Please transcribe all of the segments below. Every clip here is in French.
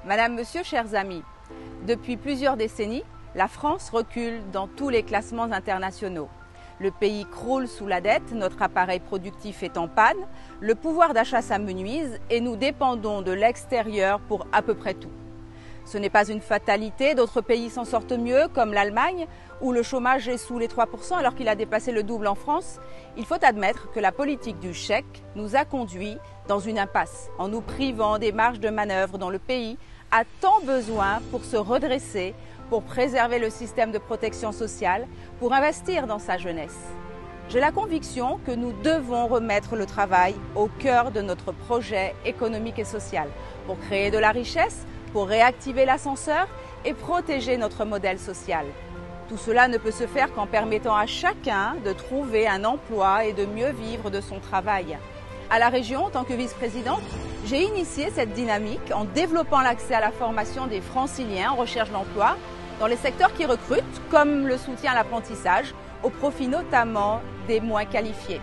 Madame, Monsieur, chers amis, depuis plusieurs décennies, la France recule dans tous les classements internationaux. Le pays croule sous la dette, notre appareil productif est en panne, le pouvoir d'achat s'amenuise et nous dépendons de l'extérieur pour à peu près tout. Ce n'est pas une fatalité, d'autres pays s'en sortent mieux, comme l'Allemagne, où le chômage est sous les 3% alors qu'il a dépassé le double en France. Il faut admettre que la politique du chèque nous a conduits dans une impasse, en nous privant des marges de manœuvre dont le pays a tant besoin pour se redresser, pour préserver le système de protection sociale, pour investir dans sa jeunesse. J'ai la conviction que nous devons remettre le travail au cœur de notre projet économique et social, pour créer de la richesse, pour réactiver l'ascenseur et protéger notre modèle social. Tout cela ne peut se faire qu'en permettant à chacun de trouver un emploi et de mieux vivre de son travail. À la région, en tant que vice-présidente, j'ai initié cette dynamique en développant l'accès à la formation des franciliens en recherche d'emploi dans les secteurs qui recrutent, comme le soutien à l'apprentissage, au profit notamment des moins qualifiés.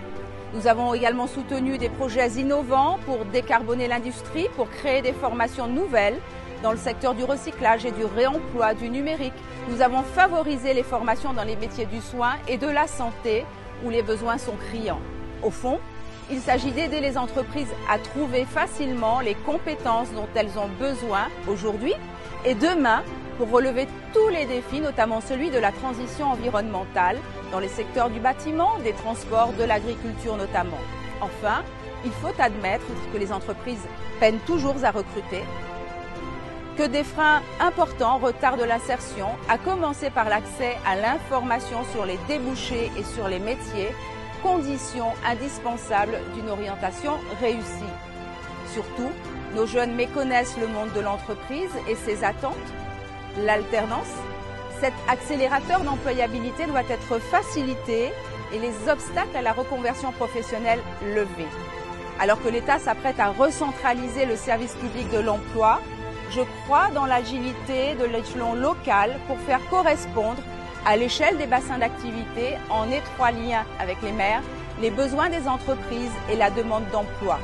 Nous avons également soutenu des projets innovants pour décarboner l'industrie, pour créer des formations nouvelles dans le secteur du recyclage et du réemploi, du numérique. Nous avons favorisé les formations dans les métiers du soin et de la santé où les besoins sont criants. Au fond, il s'agit d'aider les entreprises à trouver facilement les compétences dont elles ont besoin aujourd'hui et demain pour relever tous les défis, notamment celui de la transition environnementale dans les secteurs du bâtiment, des transports, de l'agriculture notamment. Enfin, il faut admettre que les entreprises peinent toujours à recruter, que des freins importants retardent l'insertion, à commencer par l'accès à l'information sur les débouchés et sur les métiers, condition indispensable d'une orientation réussie. Surtout, nos jeunes méconnaissent le monde de l'entreprise et ses attentes. L'alternance, cet accélérateur d'employabilité doit être facilité et les obstacles à la reconversion professionnelle levés. Alors que l'État s'apprête à recentraliser le service public de l'emploi, je crois dans l'agilité de l'échelon local pour faire correspondre à l'échelle des bassins d'activité, en étroit lien avec les maires, les besoins des entreprises et la demande d'emploi.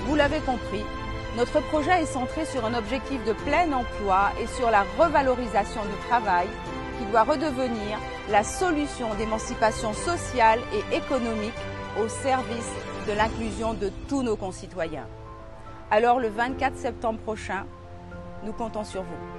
Vous l'avez compris, notre projet est centré sur un objectif de plein emploi et sur la revalorisation du travail qui doit redevenir la solution d'émancipation sociale et économique au service de l'inclusion de tous nos concitoyens. Alors le 24 septembre prochain, nous comptons sur vous.